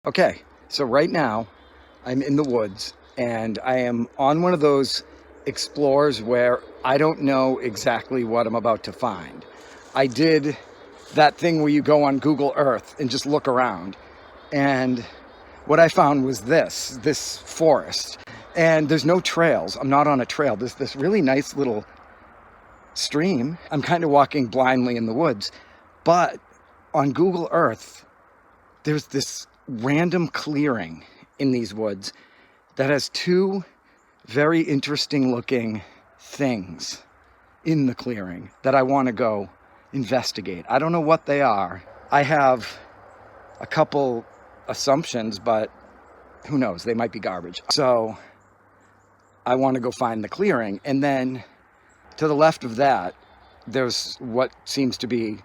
Okay, so right now I'm in the woods and I am on one of those explores where I don't know exactly what I'm about to find. I did that thing where you go on Google Earth and just look around. And what I found was this forest. And there's no trails. I'm not on a trail. There's this really nice little stream. I'm kind of walking blindly in the woods. But on Google Earth, there's this random clearing in these woods that has two very interesting looking things in the clearing that I want to go investigate. I don't know what they are. I have a couple assumptions, but who knows? They might be garbage. So I want to go find the clearing. And then to the left of that, there's what seems to be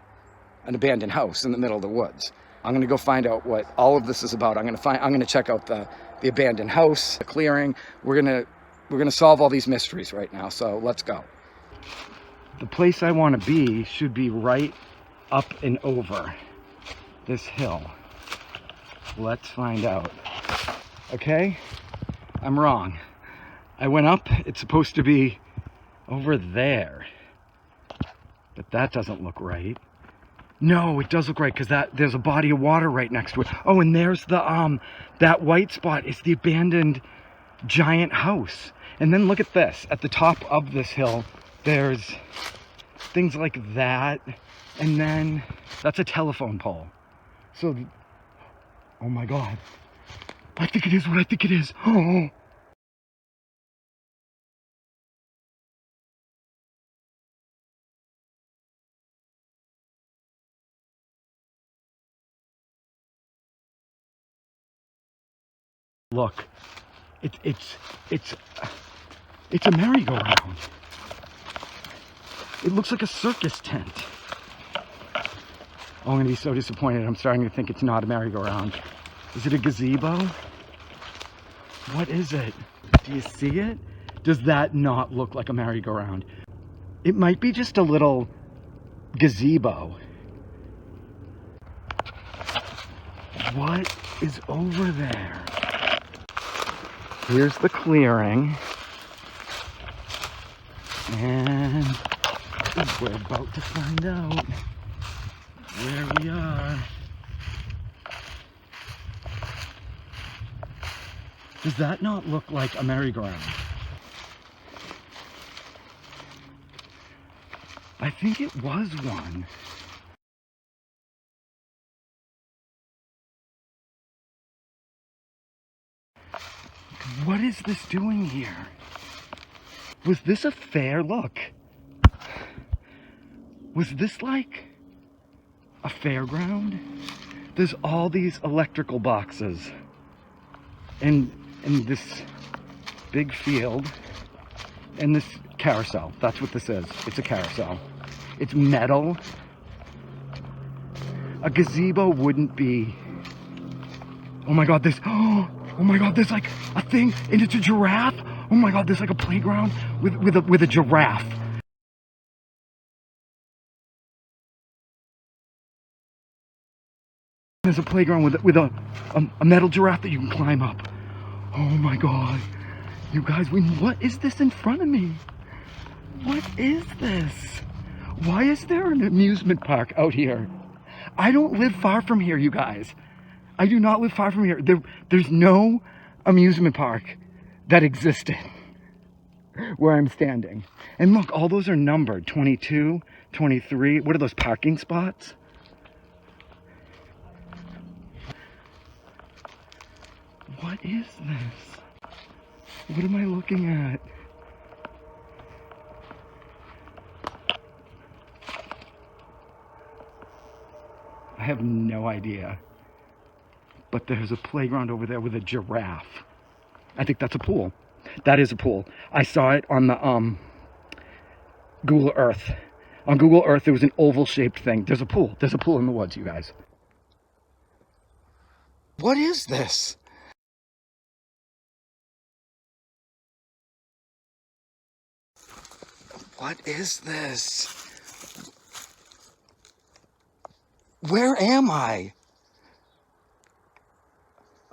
an abandoned house in the middle of the woods. I'm going to go find out what all of this is about. I'm going to check out the abandoned house, the clearing. We're going to solve all these mysteries right now. So let's go. The place I want to be should be right up and over this hill. Let's find out. Okay? I'm wrong. I went up. It's supposed to be over there. But that doesn't look right. No, it does look right because there's a body of water right next to it. Oh, and there's the that white spot. It's the abandoned giant house. And then look at this. At the top of this hill, there's things like that. And then that's a telephone pole. So, oh my God. I think it is what I think it is. Oh. Look, it's a merry-go-round. It looks like a circus tent. Oh, I'm gonna be so disappointed. I'm starting to think it's not a merry-go-round. Is it a gazebo? What is it? Do you see it? Does that not look like a merry-go-round? It might be just a little gazebo. What is over there? Here's the clearing. And we're about to find out where we are. Does that not look like a merry-go-round? I think it was one. What is this doing here? Was this a fair look? Was this like a fairground? There's all these electrical boxes and this big field and this carousel. That's what this is. It's a carousel. It's metal. A gazebo wouldn't be. Oh my God, oh my God, there's like a thing and it's a giraffe. Oh my God, there's like a playground with a giraffe. There's a playground with a metal giraffe that you can climb up. Oh my God. You guys, what is this in front of me? What is this? Why is there an amusement park out here? I don't live far from here, you guys. I do not live far from here. There's no amusement park that existed where I'm standing. And look, all those are numbered. 22, 23. What are those parking spots? What is this? What am I looking at? I have no idea. But there's a playground over there with a giraffe. I think that's a pool. That is a pool. I saw it on the Google Earth. On Google Earth, there was an oval-shaped thing. There's a pool. There's a pool in the woods, you guys. What is this? What is this? Where am I?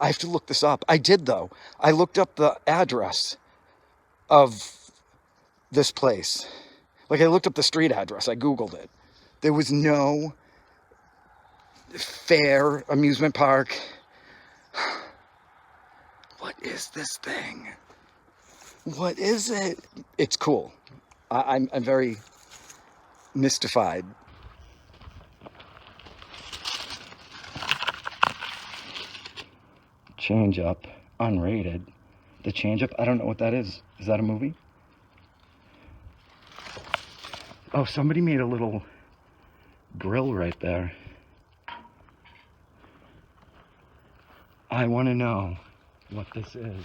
I have to look this up. I did, though. I looked up the address of this place. Like, I looked up the street address. I Googled it. There was no fair amusement park. What is this thing? What is it? It's cool. I'm very mystified. Change Up, unrated. The Change Up, I don't know what that is. Is that a movie? Oh, somebody made a little grill right there. I want to know what this is.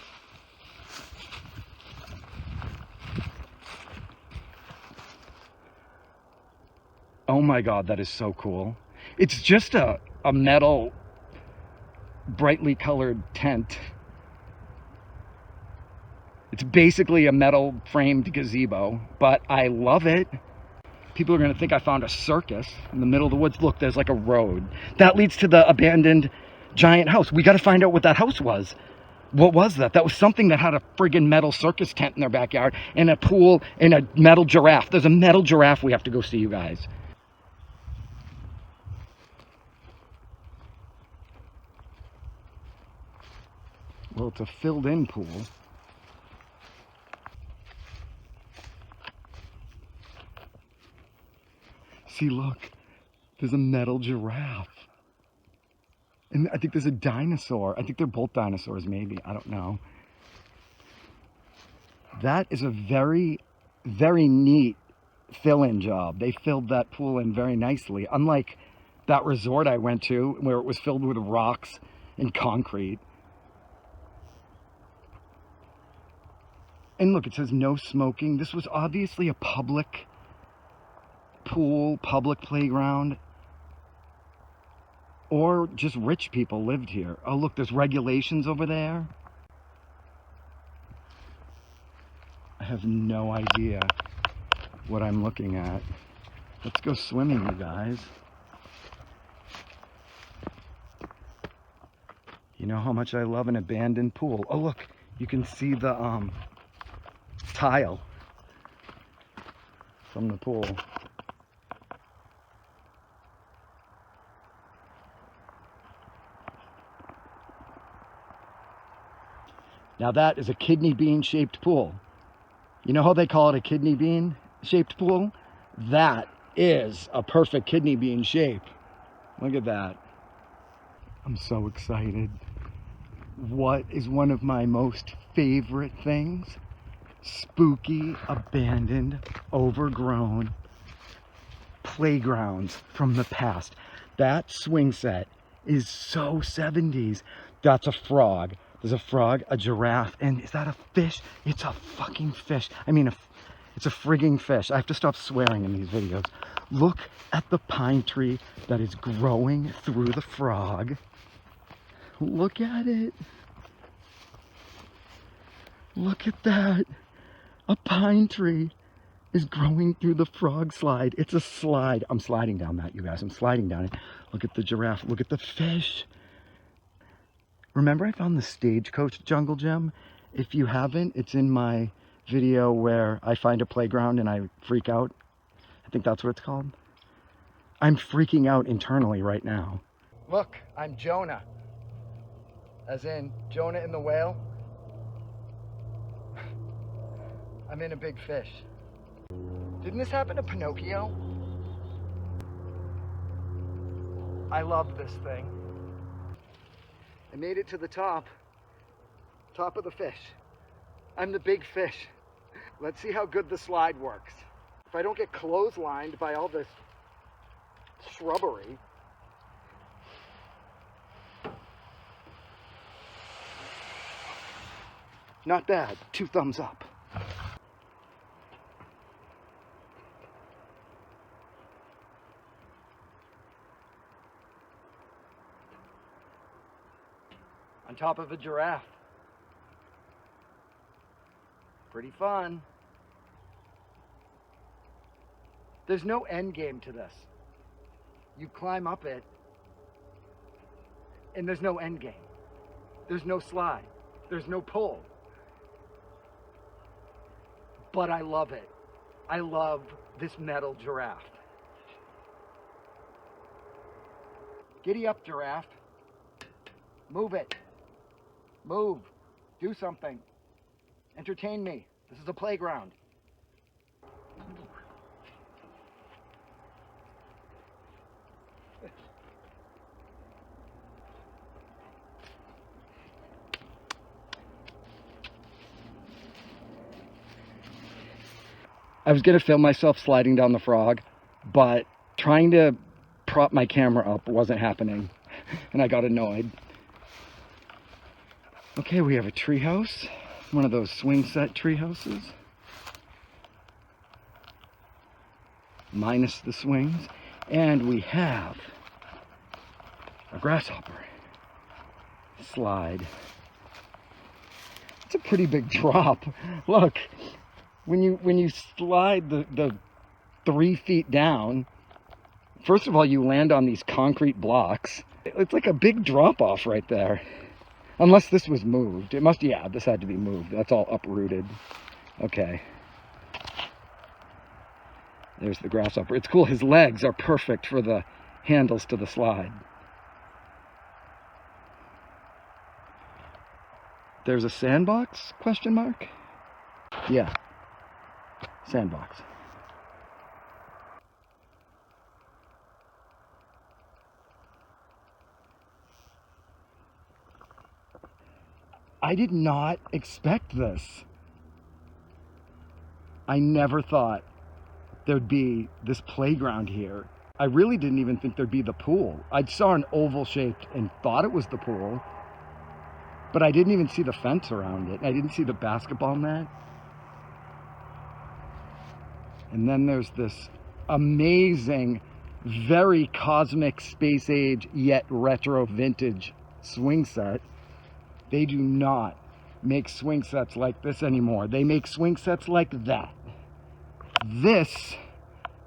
Oh my God, that is so cool. It's just a metal, brightly colored tent. It's basically a metal framed gazebo, but I love it. People are gonna think I found a circus in the middle of the woods. Look, there's like a road. That leads to the abandoned giant house. We gotta find out what that house was. What was that? That was something that had a friggin' metal circus tent in their backyard and a pool and a metal giraffe. There's a metal giraffe we have to go see, you guys. Well, it's a filled-in pool. See, look, there's a metal giraffe. And I think there's a dinosaur. I think they're both dinosaurs, maybe. I don't know. That is a very, very neat fill-in job. They filled that pool in very nicely. Unlike that resort I went to where it was filled with rocks and concrete. And look, it says no smoking. This was obviously a public pool, public playground, or just rich people lived here. Oh, look, there's regulations over there. I have no idea what I'm looking at. Let's go swimming, you guys. You know how much I love an abandoned pool. Oh, look, you can see the tile from the pool. Now that is a kidney bean shaped pool. You know how they call it a kidney bean shaped pool? That is a perfect kidney bean shape. Look at that. I'm so excited. What is one of my most favorite things? Spooky, abandoned, overgrown playgrounds from the past. That swing set is so 70s. That's a frog. There's a frog, a giraffe, and is that a fish? It's a fucking fish. I mean, it's a frigging fish. I have to stop swearing in these videos. Look at the pine tree that is growing through the frog. Look at it. Look at that. A pine tree is growing through the frog slide. It's a slide. I'm sliding down that, you guys. I'm sliding down it. Look at the giraffe. Look at the fish. Remember I found the Stagecoach jungle gym? If you haven't, it's in my video where I find a playground and I freak out. I think that's what it's called. I'm freaking out internally right now. Look, I'm Jonah. As in Jonah and the whale. I'm in a big fish. Didn't this happen to Pinocchio? I love this thing. I made it to the top of the fish. I'm the big fish. Let's see how good the slide works. If I don't get clotheslined by all this shrubbery. Not bad, 2 thumbs up. On top of a giraffe. Pretty fun. There's no end game to this. You climb up it, and there's no end game. There's no slide. There's no pull. But I love it. I love this metal giraffe. Giddy up, giraffe. Move it. Move. Do something. Entertain me. This is a playground. I was going to film myself sliding down the frog, but trying to prop my camera up wasn't happening, and I got annoyed. Okay, we have a tree house, one of those swing set tree houses, minus the swings, and we have a grasshopper slide. It's a pretty big drop. Look, when you slide the 3 feet down, first of all, you land on these concrete blocks. It's like a big drop off right there. Unless this was moved. It must, yeah, this had to be moved. That's all uprooted. Okay. There's the grasshopper. It's cool. His legs are perfect for the handles to the slide. There's a sandbox? Question mark? Yeah. Sandbox. I did not expect this. I never thought there'd be this playground here. I really didn't even think there'd be the pool. I saw an oval shaped and thought it was the pool, but I didn't even see the fence around it. I didn't see the basketball net. And then there's this amazing, very cosmic, space age, yet retro vintage swing set. They do not make swing sets like this anymore. They make swing sets like that. This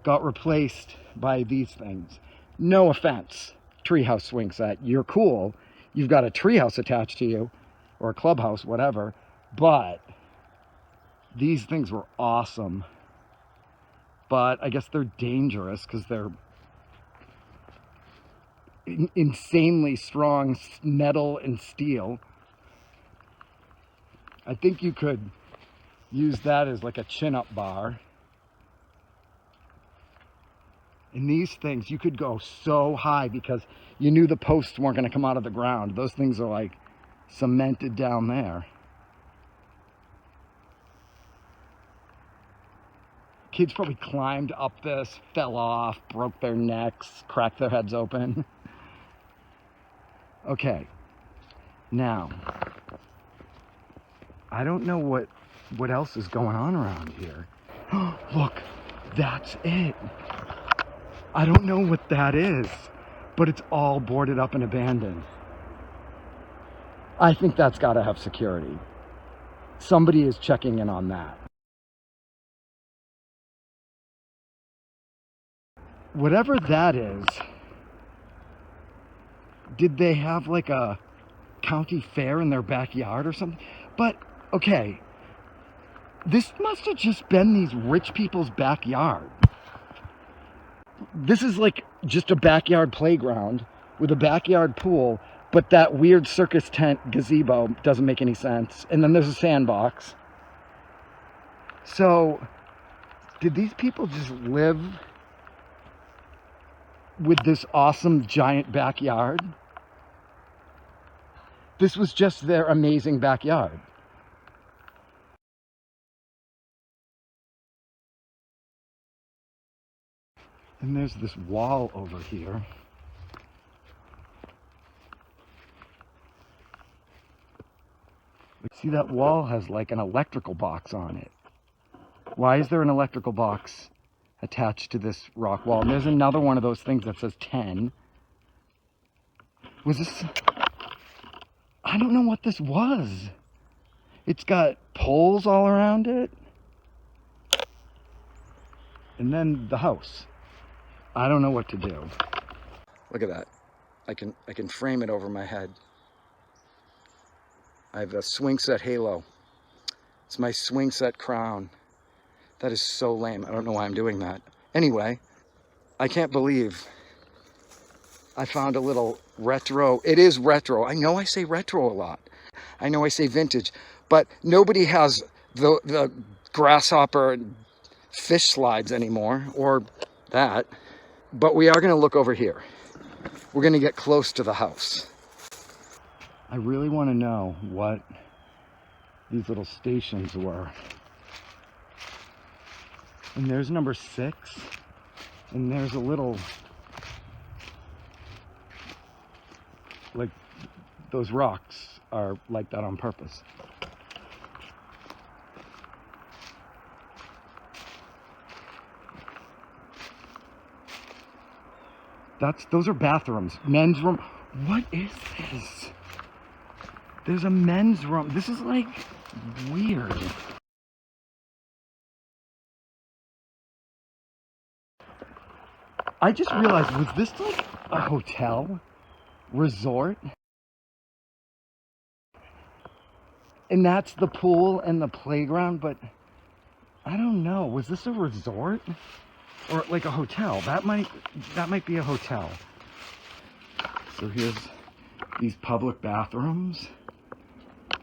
got replaced by these things. No offense, treehouse swing set. You're cool. You've got a treehouse attached to you, or a clubhouse, whatever. But these things were awesome. But I guess they're dangerous because they're insanely strong metal and steel. I think you could use that as like a chin-up bar. And these things, you could go so high because you knew the posts weren't going to come out of the ground. Those things are like cemented down there. Kids probably climbed up this, fell off, broke their necks, cracked their heads open. Okay, now, I don't know what else is going on around here. Look, that's it. I don't know what that is, but it's all boarded up and abandoned. I think that's got to have security. Somebody is checking in on that. Whatever that is, did they have like a county fair in their backyard or something? But, okay, this must have just been these rich people's backyard. This is like just a backyard playground with a backyard pool, but that weird circus tent gazebo doesn't make any sense. And then there's a sandbox. So, did these people just live with this awesome giant backyard? This was just their amazing backyard. And there's this wall over here. See, that wall has like an electrical box on it. Why is there an electrical box attached to this rock wall? And there's another one of those things that says 10. Was this... I don't know what this was. It's got poles all around it. And then the house. I don't know what to do. Look at that. I can frame it over my head. I have a swing set halo. It's my swing set crown. That is so lame. I don't know why I'm doing that. Anyway, I can't believe I found a little retro. It is retro. I know I say retro a lot. I know I say vintage, but nobody has the grasshopper fish slides anymore, or that. But we are going to look over here. We're going to get close to the house. I really want to know what these little stations were. And there's number 6. And there's a little, like, those rocks are like that on purpose. Those are bathrooms. Men's room. What is this? There's a men's room. This is like weird. I just realized, was this like a hotel? Resort? And that's the pool and the playground, but I don't know. Was this a resort? Or like a hotel? That might be a hotel. So here's these public bathrooms.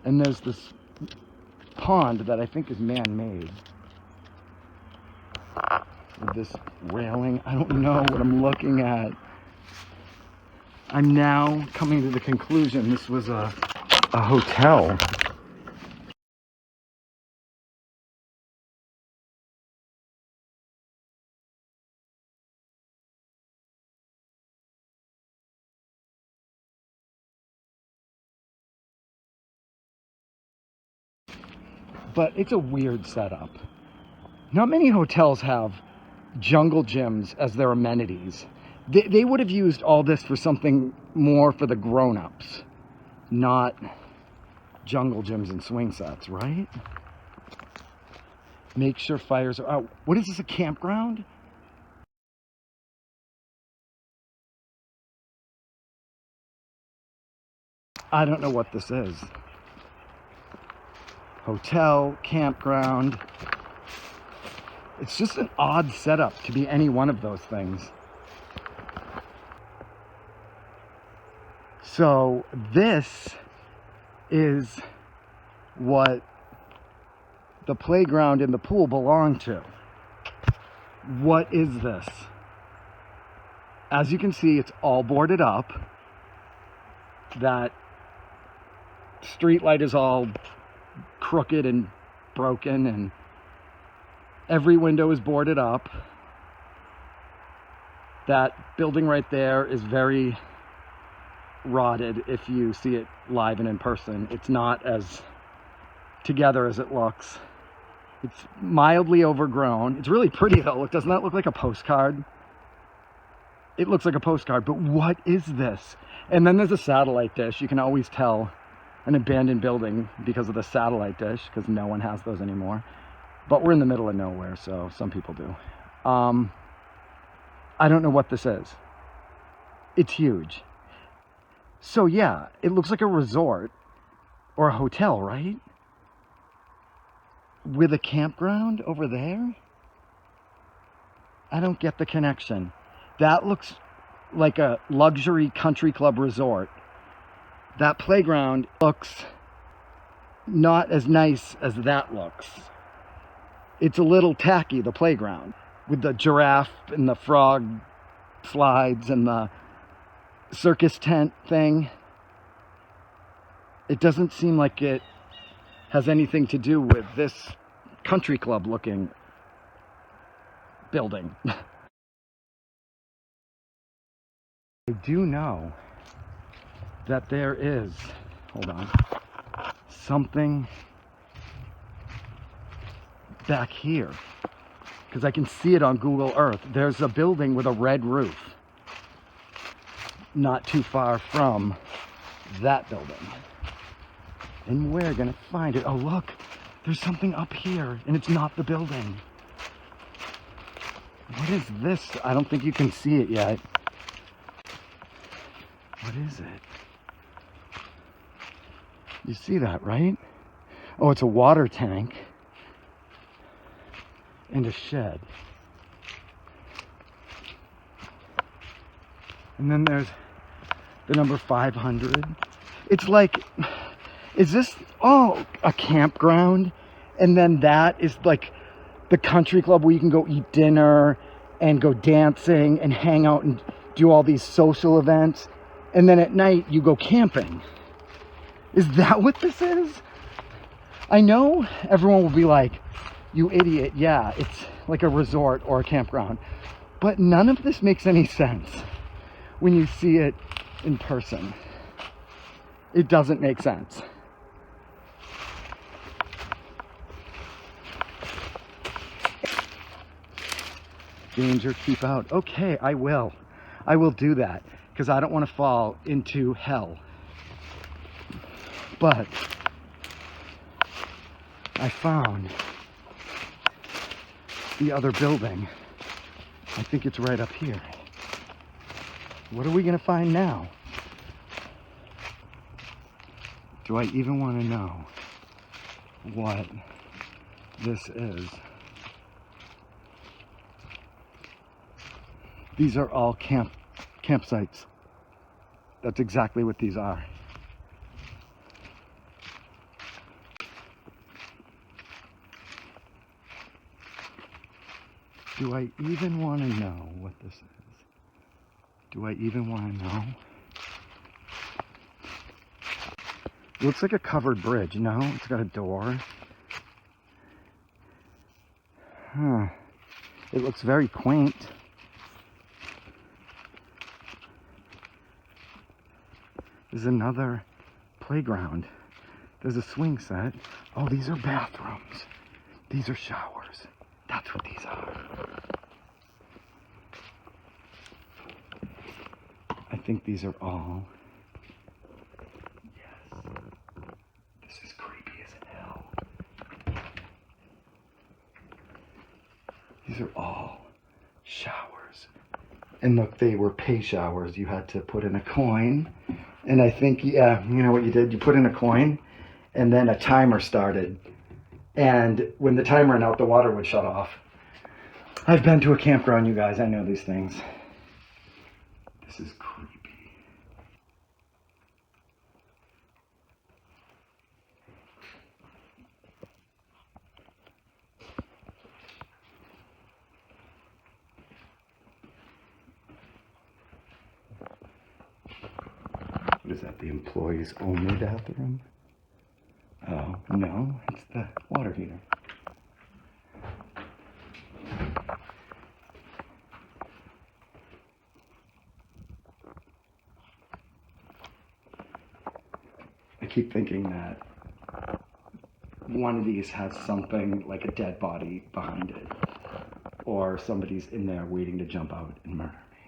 And there's this pond that I think is man-made. With this railing. I don't know what I'm looking at. I'm now coming to the conclusion this was a hotel. But it's a weird setup. Not many hotels have jungle gyms as their amenities. They would have used all this for something more for the grown-ups, not jungle gyms and swing sets, right? Make sure fires are out. What is this, a campground? I don't know what this is. Hotel, campground. It's just an odd setup to be any one of those things. So this is what the playground and the pool belong to. What is this? As you can see, it's all boarded up. That street light is all crooked and broken, and every window is boarded up. That building right there is very rotted if you see it live and in person. It's not as together as it looks. It's mildly overgrown. It's really pretty though. Doesn't that look like a postcard? It looks like a postcard, but what is this? And then there's a satellite dish. You can always tell an abandoned building because of the satellite dish, because no one has those anymore. But we're in the middle of nowhere, so some people do. I don't know what this is. It's huge. So yeah, it looks like a resort or a hotel, right? With a campground over there? I don't get the connection. That looks like a luxury country club resort. That playground looks not as nice as that looks. It's a little tacky, the playground, with the giraffe and the frog slides and the circus tent thing. It doesn't seem like it has anything to do with this country club looking building. I do know that there is, hold on, something back here, because I can see it on Google Earth. There's a building with a red roof not too far from that building, and we're gonna find it. Oh look, there's something up here and it's not the building. What is this? I don't think you can see it yet. What is it? You see that, right? Oh, it's a water tank and a shed. And then there's the number 500. It's like, is this, oh, a campground? And then that is like the country club where you can go eat dinner and go dancing and hang out and do all these social events. And then at night you go camping. Is that what this is? I know everyone will be like, you idiot, yeah, it's like a resort or a campground. But none of this makes any sense when you see it in person. It doesn't make sense. Danger, keep out. Okay, I will. I will do that because I don't want to fall into hell. But I found the other building. I think it's right up here. What are we gonna find now? Do I even want to know what this is? These are all campsites. That's exactly what these are. Do I even want to know what this is? Do I even want to know? It looks like a covered bridge, no? It's got a door. Huh. It looks very quaint. There's another playground. There's a swing set. Oh, these are bathrooms. These are showers. That's what these are. I think these are all. Yes. This is creepy as hell. These are all showers. And look, they were pay showers. You had to put in a coin. And I think, yeah, you know what you did? You put in a coin and then a timer started. And when the timer ran out, the water would shut off. I've been to a campground, you guys. I know these things. This is creepy. What is that, the employees only bathroom? Oh, no, it's the water heater. I keep thinking that one of these has something like a dead body behind it, or somebody's in there waiting to jump out and murder me.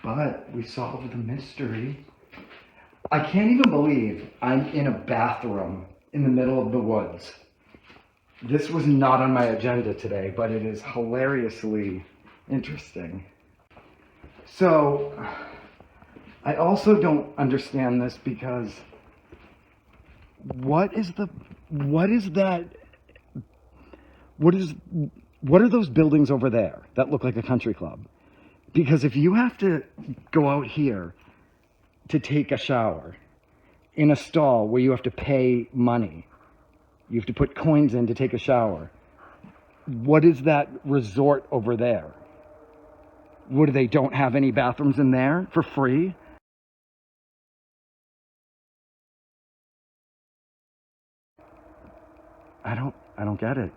But we solved the mystery. I can't even believe I'm in a bathroom in the middle of the woods. This was not on my agenda today, but it is hilariously interesting. So, I also don't understand this because what are those buildings over there that look like a country club? Because if you have to go out here to take a shower in a stall where you have to pay money, you have to put coins in to take a shower, what is that resort over there? What, they don't have any bathrooms in there for free? I don't get it.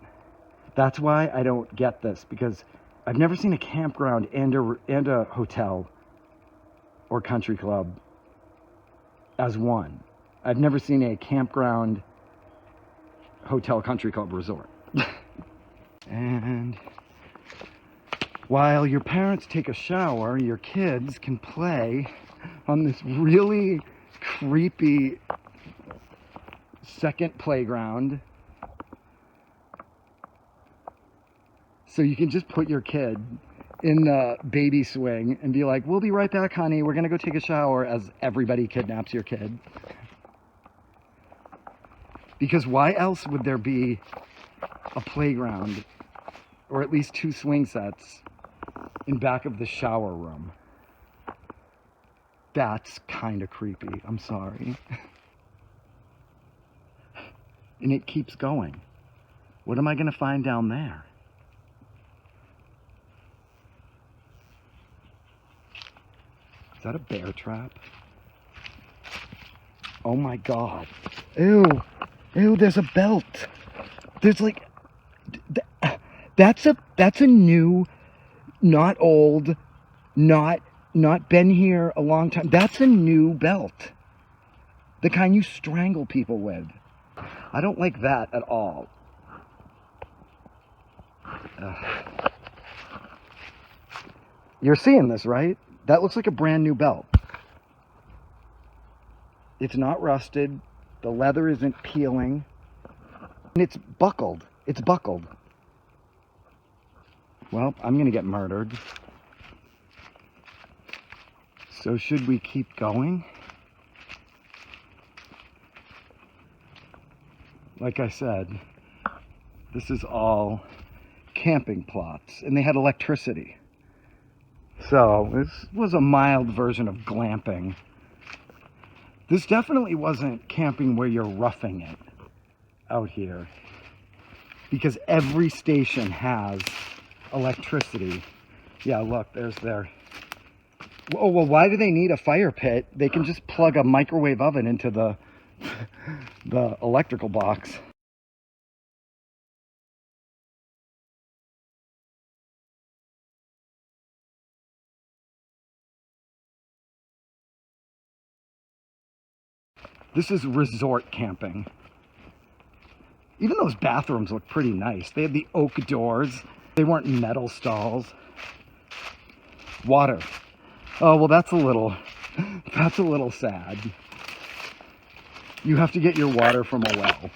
That's why I don't get this, because I've never seen a campground and a hotel or country club as one. I've never seen a campground, hotel, country club, resort. And while your parents take a shower, your kids can play on this really creepy second playground. So you can just put your kid in the baby swing and be like, we'll be right back, honey. We're going to go take a shower, as everybody kidnaps your kid. Because why else would there be a playground, or at least 2 swing sets, in back of the shower room? That's kind of creepy. I'm sorry. And it keeps going. What am I going to find down there? Is that a bear trap? Oh my God. Ew. Ew, there's a belt. There's like... That's a new, not old, not been here a long time. That's a new belt. The kind you strangle people with. I don't like that at all. You're seeing this, right? That looks like a brand new belt. It's not rusted. The leather isn't peeling. And it's buckled. It's buckled. Well, I'm gonna get murdered. So should we keep going? Like I said, this is all camping plots, and they had electricity. So this was a mild version of glamping. This definitely wasn't camping where you're roughing it out here, because every station has electricity. Yeah, look, there's their... Oh, well, why do they need a fire pit? They can just plug a microwave oven into the electrical box. This is resort camping. Even those bathrooms look pretty nice. They had the oak doors. They weren't metal stalls. Water. Oh, well, that's a little sad. You have to get your water from a well.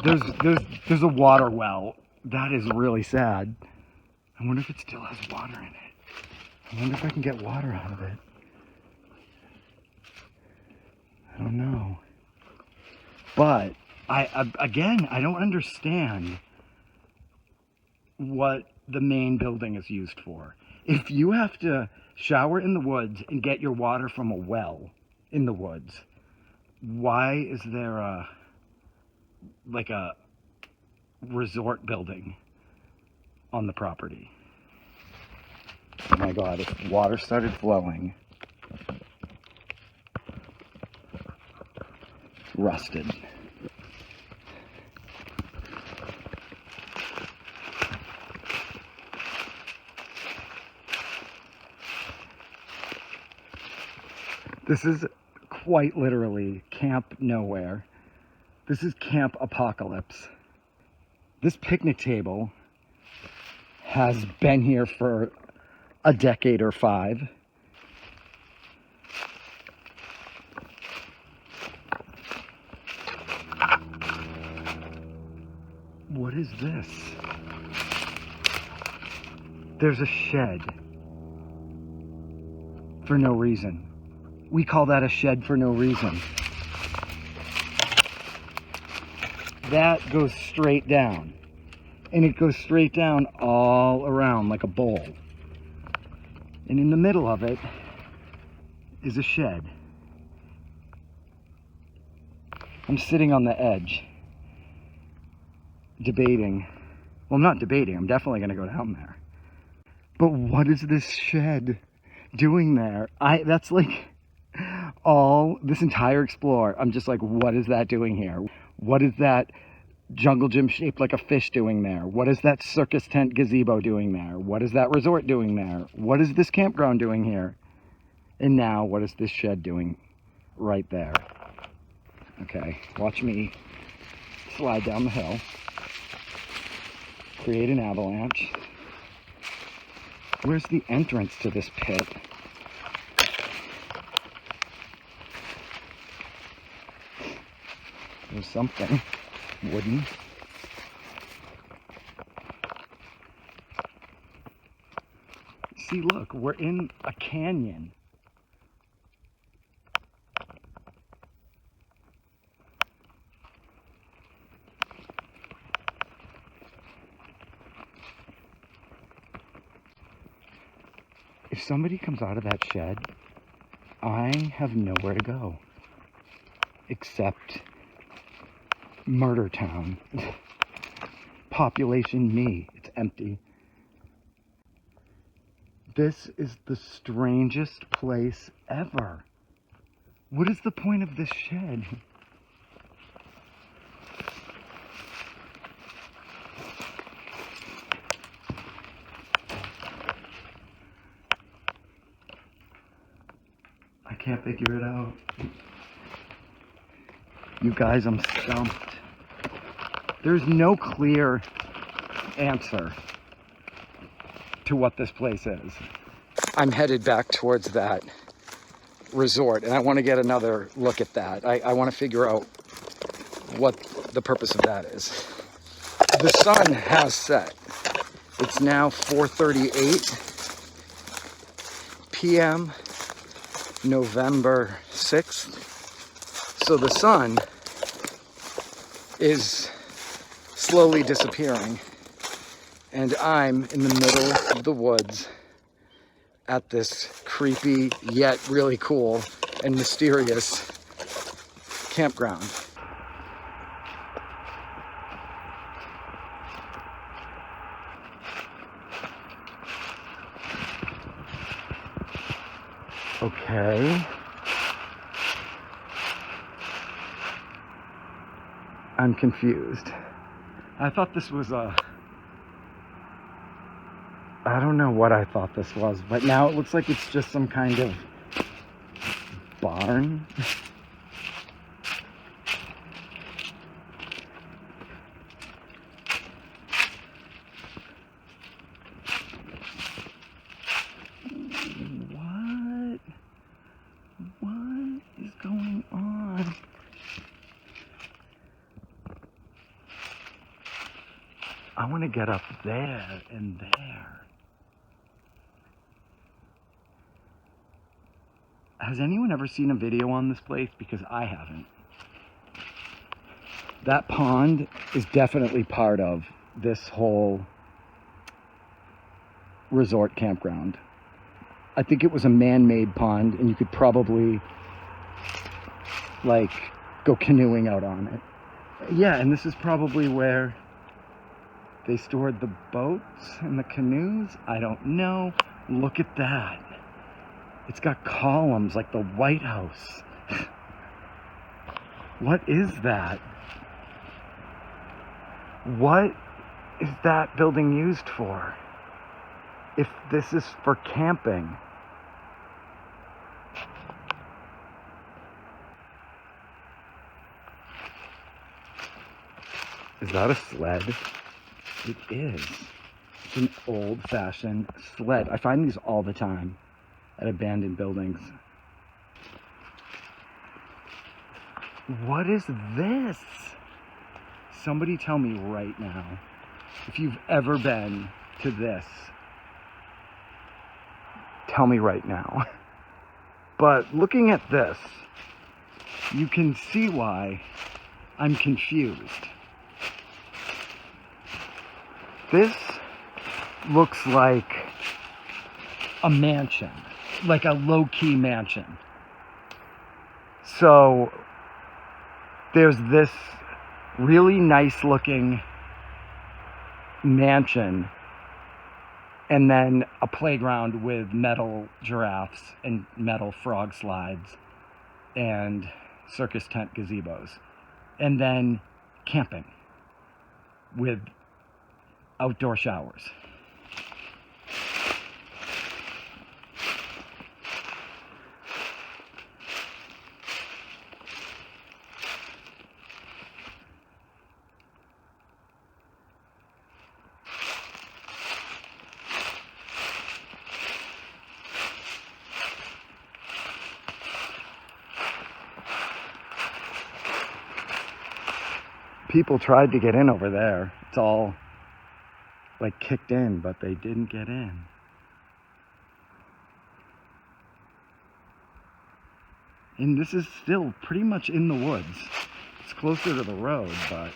There's a water well. That is really sad. I wonder if it still has water in it. I wonder if I can get water out of it. I don't know. But again, I don't understand what the main building is used for. If you have to shower in the woods and get your water from a well in the woods, why is there a resort building on the property? Oh my God, if water started flowing. Rusted. This is quite literally Camp Nowhere. This is Camp Apocalypse. This picnic table has been here for a decade or 5. What is this? There's a shed for no reason. We call that a shed for no reason. That goes straight down. And it goes straight down all around like a bowl. And in the middle of it is a shed. I'm sitting on the edge, debating. Well, I'm not debating. I'm definitely going to go down there. But what is this shed doing there? That's like this entire explore. I'm just like, what is that doing here? What is that jungle gym shaped like a fish doing there? What is that circus tent gazebo doing there? What is that resort doing there? What is this campground doing here? And now, what is this shed doing right there? Okay, watch me slide down the hill, create an avalanche. Where's the entrance to this pit? There's something wooden. See, look, we're in a canyon. If somebody comes out of that shed, I have nowhere to go except Murder Town. Population me. It's empty. This is the strangest place ever. What is the point of this shed? I can't figure it out. You guys, I'm stumped. There's no clear answer to what this place is. I'm headed back towards that resort, and I want to get another look at that. I want to figure out what the purpose of that is. The sun has set. It's now 4:38 p.m. November 6th. So the sun is slowly disappearing, and I'm in the middle of the woods at this creepy yet really cool and mysterious campground. Okay. I'm confused. I thought this was I don't know what I thought this was, but now it looks like it's just some kind of barn. What is going on? I want to get up there and there. Has anyone ever seen a video on this place? Because I haven't. That pond is definitely part of this whole resort campground. I think it was a man-made pond, and you could probably like go canoeing out on it. Yeah, and this is probably where they stored the boats and the canoes. I don't know. Look at that. It's got columns like the White House. What is that? What is that building used for? If this is for camping. Is that a sled? It is. It's an old-fashioned sled. I find these all the time at abandoned buildings. What is this? Somebody tell me right now if you've ever been to this. Tell me right now. But looking at this, you can see why I'm confused. This looks like a mansion, like a low-key mansion. So there's this really nice looking mansion, and then a playground with metal giraffes and metal frog slides and circus tent gazebos, and then camping with outdoor showers. People tried to get in over there. It's all like kicked in, but they didn't get in. And this is still pretty much in the woods. It's closer to the road, but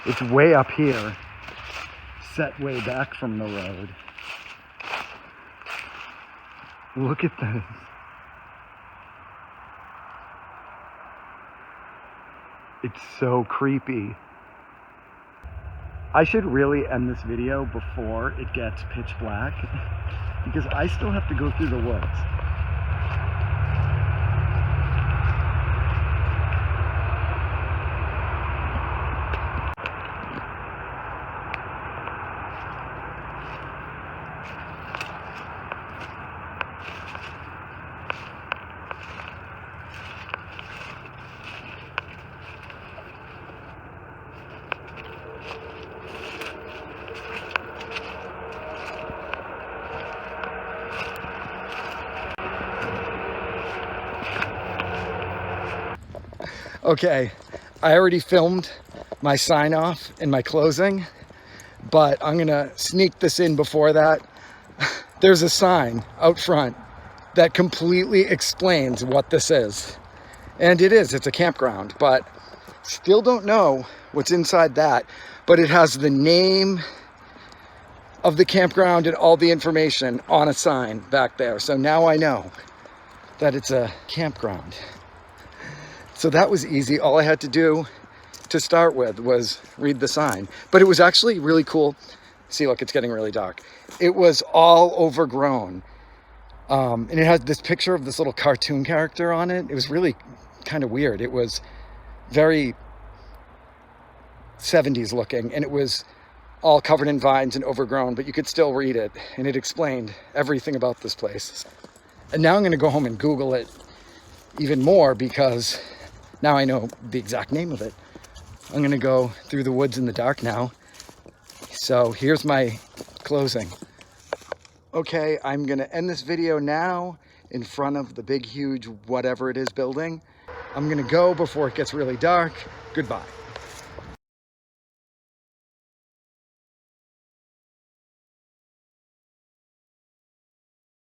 it's way up here, set way back from the road. Look at this. It's so creepy. I should really end this video before it gets pitch black because I still have to go through the woods. Okay, I already filmed my sign off and my closing, but I'm gonna sneak this in before that. There's a sign out front that completely explains what this is. And it's a campground, but still don't know what's inside that, but it has the name of the campground and all the information on a sign back there. So now I know that it's a campground. So that was easy. All I had to do to start with was read the sign. But it was actually really cool. See, look, it's getting really dark. It was all overgrown. And it had this picture of this little cartoon character on it. It was really kind of weird. It was very 70s looking, and it was all covered in vines and overgrown, but you could still read it. And it explained everything about this place. And now I'm going to go home and Google it even more because now I know the exact name of it. I'm gonna go through the woods in the dark now. So here's my closing. Okay, I'm gonna end this video now in front of the big, huge, whatever it is building. I'm gonna go before it gets really dark. Goodbye.